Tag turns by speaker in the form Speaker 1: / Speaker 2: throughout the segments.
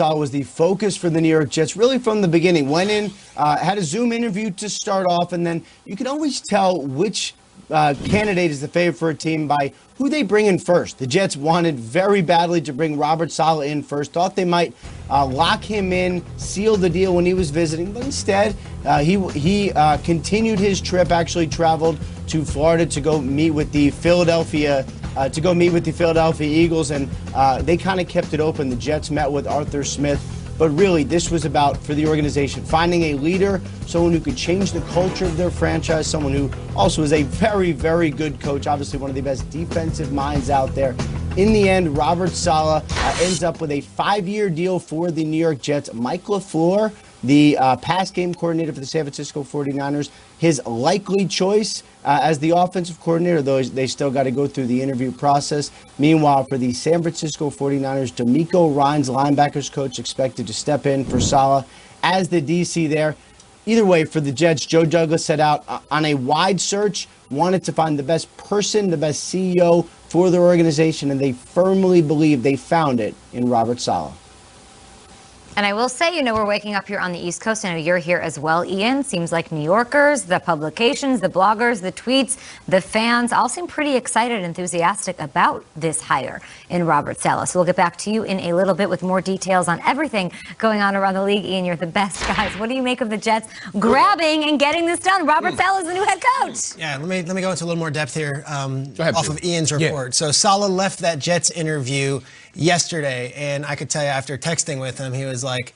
Speaker 1: Saleh was the focus for the New York Jets really from the beginning. Went in, had a Zoom interview to start off, and then you can always tell which candidate is the favorite for a team by who they bring in first. The Jets wanted very badly to bring Robert Saleh in first. Thought they might lock him in, seal the deal when he was visiting, but instead he continued his trip. Actually, traveled to Florida to go meet with the Philadelphia Eagles, and they kind of kept it open. The Jets met with Arthur Smith. But really, this was about, for the organization, finding a leader, someone who could change the culture of their franchise, someone who also is a very, very good coach, obviously one of the best defensive minds out there. In the end, Robert Saleh ends up with a 5-year deal for the New York Jets. Mike LaFleur, the pass game coordinator for the San Francisco 49ers, his likely choice as the offensive coordinator, though they still got to go through the interview process. Meanwhile, for the San Francisco 49ers, D'Amico Ryans, linebackers coach, expected to step in for Saleh as the DC there. Either way, for the Jets, Joe Douglas set out on a wide search, wanted to find the best person, the best CEO for their organization, and they firmly believe they found it in Robert Saleh.
Speaker 2: And I will say, we're waking up here on the East Coast. I know you're here as well, Ian. Seems like New Yorkers, the publications, the bloggers, the tweets, the fans all seem pretty excited and enthusiastic about this hire in Robert Saleh. So we'll get back to you in a little bit with more details on everything going on around the league. Ian, you're the best, guys. What do you make of the Jets grabbing and getting this done? Robert Saleh is the new head coach.
Speaker 3: Yeah, let me go into a little more depth here off of Ian's report. Yeah. So Saleh left that Jets interview yesterday, and I could tell you after texting with him, he was like,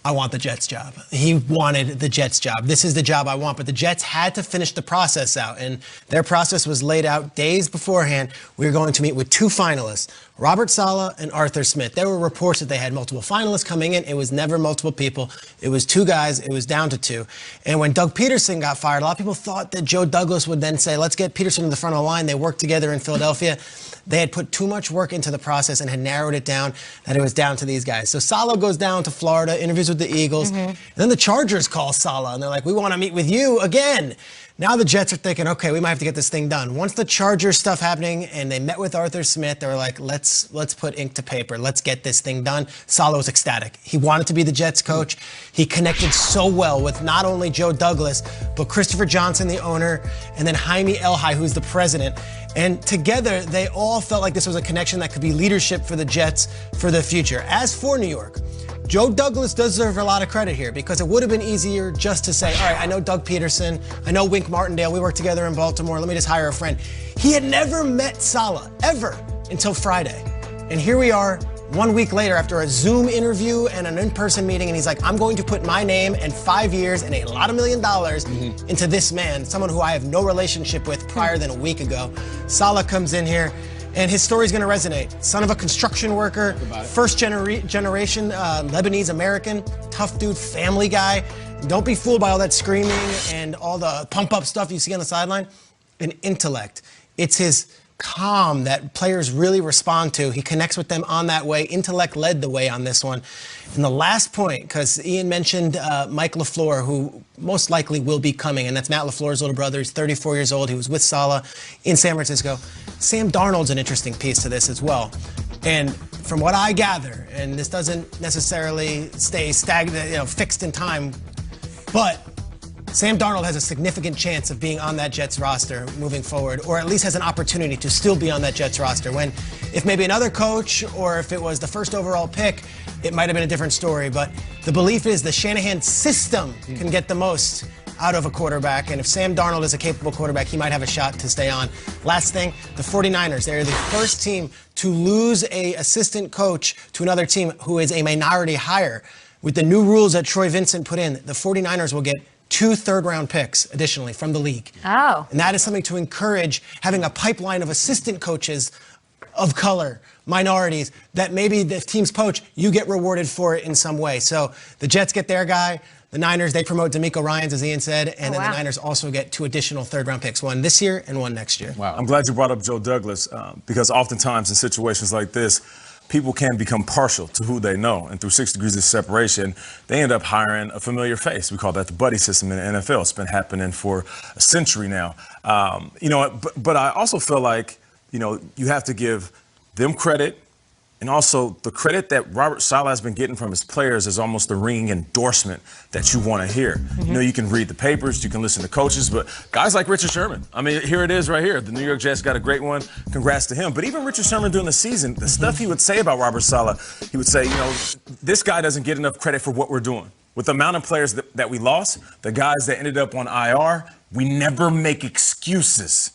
Speaker 3: I want the Jets job. He wanted the Jets job. This is the job I want. But the Jets had to finish the process out, and their process was laid out days beforehand. We were going to meet with 2 finalists, Robert Saleh and Arthur Smith. There were reports that they had multiple finalists coming in. It was never multiple people. It was 2 guys. It was down to 2. And when Doug Peterson got fired, a lot of people thought that Joe Douglas would then say, let's get Peterson in the front of the line. They worked together in Philadelphia. They had put too much work into the process and had narrowed it down that it was down to these guys. So Saleh goes down to Florida, interviews with the Eagles. And then the Chargers call Saleh, and they're like, we want to meet with you again. Now the Jets are thinking, okay, we might have to get this thing done. Once the Chargers stuff happening and they met with Arthur Smith, they were like, let's put ink to paper. Let's get this thing done. Saleh was ecstatic. He wanted to be the Jets coach. He connected so well with not only Joe Douglas, but Christopher Johnson, the owner, and then Jaime Elhai, who's the president. And together, they all felt like this was a connection that could be leadership for the Jets for the future. As for New York, Joe Douglas does deserve a lot of credit here because it would have been easier just to say, all right, I know Doug Peterson, I know Wink Martindale, we work together in Baltimore, let me just hire a friend. He had never met Saleh, ever, until Friday. And here we are, 1 week later, after a Zoom interview and an in-person meeting, and he's like, I'm going to put my name and 5 years and a lot of $1 million into this man, someone who I have no relationship with prior than a week ago. Saleh comes in here, and his story's going to resonate. Son of a construction worker, first generation Lebanese American, tough dude, family guy. Don't be fooled by all that screaming and all the pump-up stuff you see on the sideline. An intellect. It's his calm that players really respond to. He connects with them on that way. Intellect led the way on this one. And the last point, because Ian mentioned Mike LaFleur, who most likely will be coming, and that's Matt LaFleur's little brother. He's 34 years old. He was with Saleh in San Francisco. Sam Darnold's an interesting piece to this as well. And from what I gather, and this doesn't necessarily stay stagnant, fixed in time, but Sam Darnold has a significant chance of being on that Jets roster moving forward, or at least has an opportunity to still be on that Jets roster. When, if maybe another coach, or if it was the first overall pick, it might have been a different story. But the belief is the Shanahan system can get the most out of a quarterback, and if Sam Darnold is a capable quarterback, he might have a shot to stay on. Last thing, the 49ers, they're the first team to lose an assistant coach to another team who is a minority hire. With the new rules that Troy Vincent put in, the 49ers will get 2 third-round picks additionally from the league.
Speaker 2: Oh.
Speaker 3: And that is something to encourage having a pipeline of assistant coaches of color, minorities, that maybe the team's poach, you get rewarded for it in some way. So the Jets get their guy. The Niners, they promote D'Amico Ryans, as Ian said, and then the Niners also get 2 additional third-round picks, 1 this year and 1 next year.
Speaker 4: Wow. I'm glad you brought up Joe Douglas because oftentimes in situations like this, people can become partial to who they know. And through 6 degrees of separation, they end up hiring a familiar face. We call that the buddy system in the NFL. It's been happening for a century now. But I also feel like, you have to give them credit And also, the credit that Robert Saleh has been getting from his players is almost the ringing endorsement that you want to hear. You know, you can read the papers, you can listen to coaches, but guys like Richard Sherman, I mean, here it is right here. The New York Jets got a great one. Congrats to him. But even Richard Sherman during the season, the stuff he would say about Robert Saleh, he would say, you know, this guy doesn't get enough credit for what we're doing. With the amount of players that we lost, the guys that ended up on IR, we never make excuses.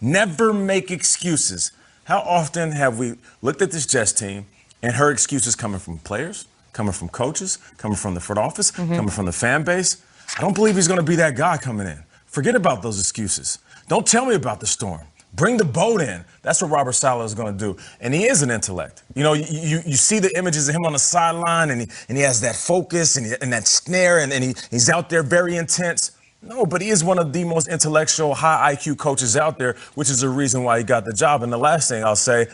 Speaker 4: Never make excuses. How often have we looked at this Jets team and heard excuses coming from players, coming from coaches, coming from the front office, coming from the fan base? I don't believe he's going to be that guy coming in. Forget about those excuses. Don't tell me about the storm. Bring the boat in. That's what Robert Saleh is going to do. And he is an intellect. You know, you see the images of him on the sideline, and he has that focus and that snare, and he's out there very intense. No, but he is one of the most intellectual, high IQ coaches out there, which is the reason why he got the job. And the last thing I'll say,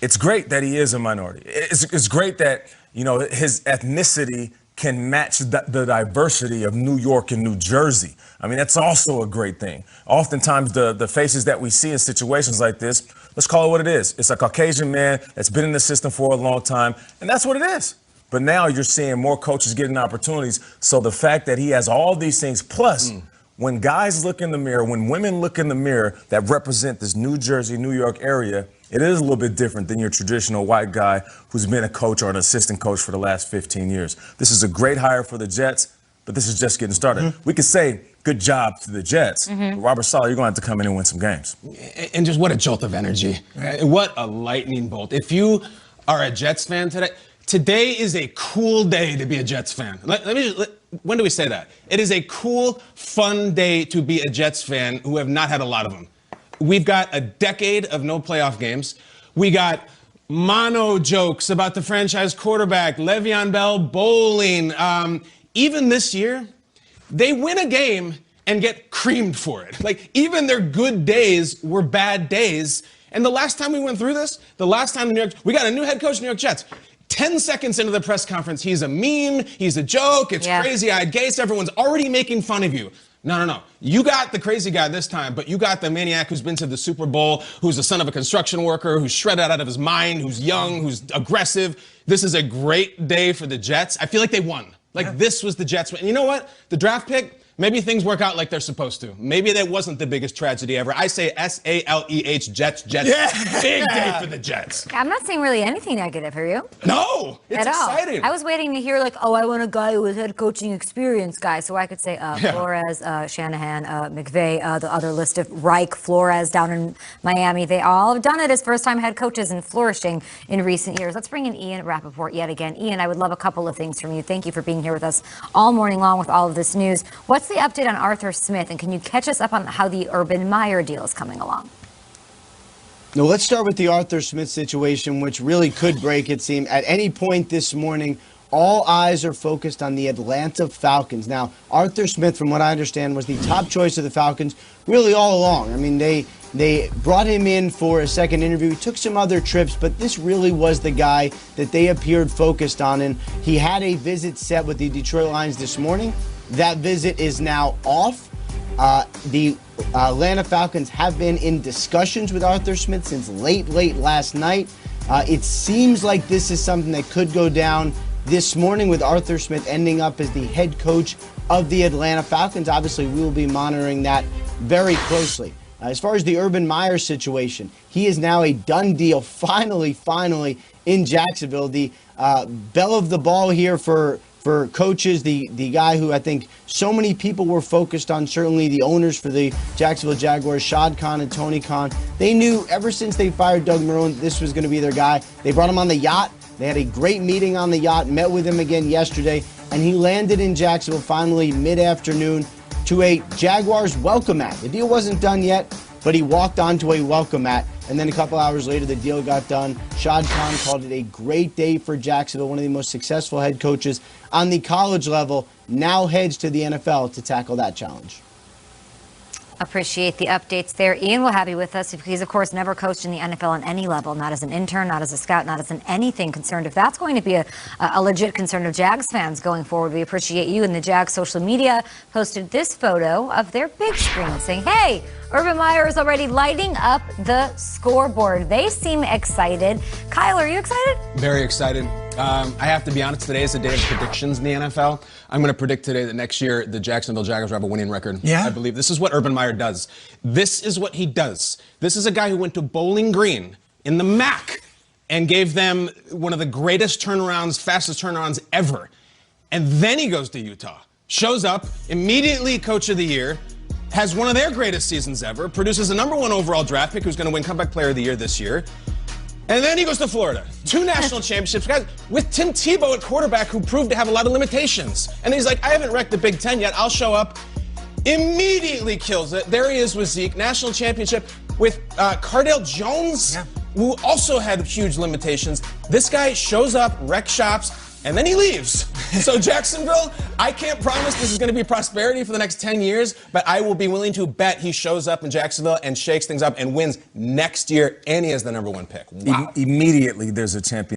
Speaker 4: it's great that he is a minority. It's great that, you know, his ethnicity can match the diversity of New York and New Jersey. I mean, that's also a great thing. Oftentimes, the faces that we see in situations like this, let's call it what it is. It's a Caucasian man that's been in the system for a long time, and that's what it is. But now you're seeing more coaches getting opportunities. So the fact that he has all these things, plus when guys look in the mirror, when women look in the mirror that represent this New Jersey, New York area, it is a little bit different than your traditional white guy who's been a coach or an assistant coach for the last 15 years. This is a great hire for the Jets, but this is just getting started. We could say good job to the Jets. But Robert Saleh, you're going to have to come in and win some games.
Speaker 5: And just what a jolt of energy. What a lightning bolt. If you are a Jets fan today is a cool day to be a Jets fan. When do we say that? It is a cool, fun day to be a Jets fan who have not had a lot of them. We've got a decade of no playoff games. We got mono jokes about the franchise quarterback, Le'Veon Bell bowling. Even this year, they win a game and get creamed for it. Like, even their good days were bad days. And the last time we went through this, we got a new head coach, New York Jets. 10 seconds into the press conference, he's a meme, he's a joke, it's crazy-eyed Gase, everyone's already making fun of you. No. You got the crazy guy this time, but you got the maniac who's been to the Super Bowl, who's the son of a construction worker, who's shredded out of his mind, who's young, who's aggressive. This is a great day for the Jets. I feel like they won. This was the Jets. And you know what? The draft pick, maybe things work out like they're supposed to. Maybe that wasn't the biggest tragedy ever. I say S-A-L-E-H, Jets. Yeah. Big day for the Jets.
Speaker 2: I'm not saying really anything negative, are you?
Speaker 5: No, it's exciting.
Speaker 2: I was waiting to hear I want a guy with head coaching experience, guy, so I could say Flores, Shanahan, McVay, the other list of Reich, Flores down in Miami. They all have done it as first-time head coaches and flourishing in recent years. Let's bring in Ian Rappaport yet again. Ian, I would love a couple of things from you. Thank you for being here with us all morning long with all of this news. What's the update on Arthur Smith, and can you catch us up on how the Urban Meyer deal is coming along?
Speaker 1: No, let's start with the Arthur Smith situation, which really could break, it seemed. At any point this morning, all eyes are focused on the Atlanta Falcons. Now, Arthur Smith, from what I understand, was the top choice of the Falcons really all along. I mean, they brought him in for a second interview. He took some other trips, but this really was the guy that they appeared focused on. And he had a visit set with the Detroit Lions this morning. That visit is now off. The Atlanta Falcons have been in discussions with Arthur Smith since late last night. It seems like this is something that could go down this morning, with Arthur Smith ending up as the head coach of the Atlanta Falcons. Obviously, we will be monitoring that very closely. As far as the Urban Meyer situation, he is now a done deal, finally in Jacksonville. The belle of the ball here for coaches, the guy who I think so many people were focused on, certainly the owners for the Jacksonville Jaguars, Shad Khan and Tony Khan. They knew ever since they fired Doug Marrone, this was going to be their guy. They brought him on the yacht. They had a great meeting on the yacht, met with him again yesterday, and he landed in Jacksonville finally mid-afternoon to a Jaguars welcome mat. The deal wasn't done yet, but he walked onto a welcome mat, and then a couple hours later, the deal got done. Shad Khan called it a great day for Jacksonville, one of the most successful head coaches on the college level, now heads to the NFL to tackle that challenge.
Speaker 2: Appreciate the updates there. Ian will have you with us. He's, of course, never coached in the NFL on any level, not as an intern, not as a scout, not as an anything concerned. If that's going to be a legit concern of Jags fans going forward, we appreciate you. And the Jags social media posted this photo of their big screen saying, hey, Urban Meyer is already lighting up the scoreboard. They seem excited. Kyle, are you excited?
Speaker 5: Very excited. I have to be honest, today is the day of predictions in the NFL. I'm going to predict today that next year the Jacksonville Jaguars will have a winning record.
Speaker 3: Yeah.
Speaker 5: I believe this is what Urban Meyer does. This is what he does. This is a guy who went to Bowling Green in the MAC and gave them one of the greatest turnarounds, fastest turnarounds ever. And then he goes to Utah, shows up, immediately coach of the year, has one of their greatest seasons ever, produces a #1 overall draft pick who's going to win comeback player of the year this year. And then he goes to Florida. 2 national championships, guys, with Tim Tebow at quarterback, who proved to have a lot of limitations. And he's like, I haven't wrecked the Big Ten yet. I'll show up. Immediately kills it. There he is with Zeke. National championship with Cardale Jones, who also had huge limitations. This guy shows up, wrecks shops, and then he leaves. So Jacksonville, I can't promise this is going to be prosperity for the next 10 years, but I will be willing to bet he shows up in Jacksonville and shakes things up and wins next year, and he has the #1 pick. Wow.
Speaker 4: Immediately, there's a champion.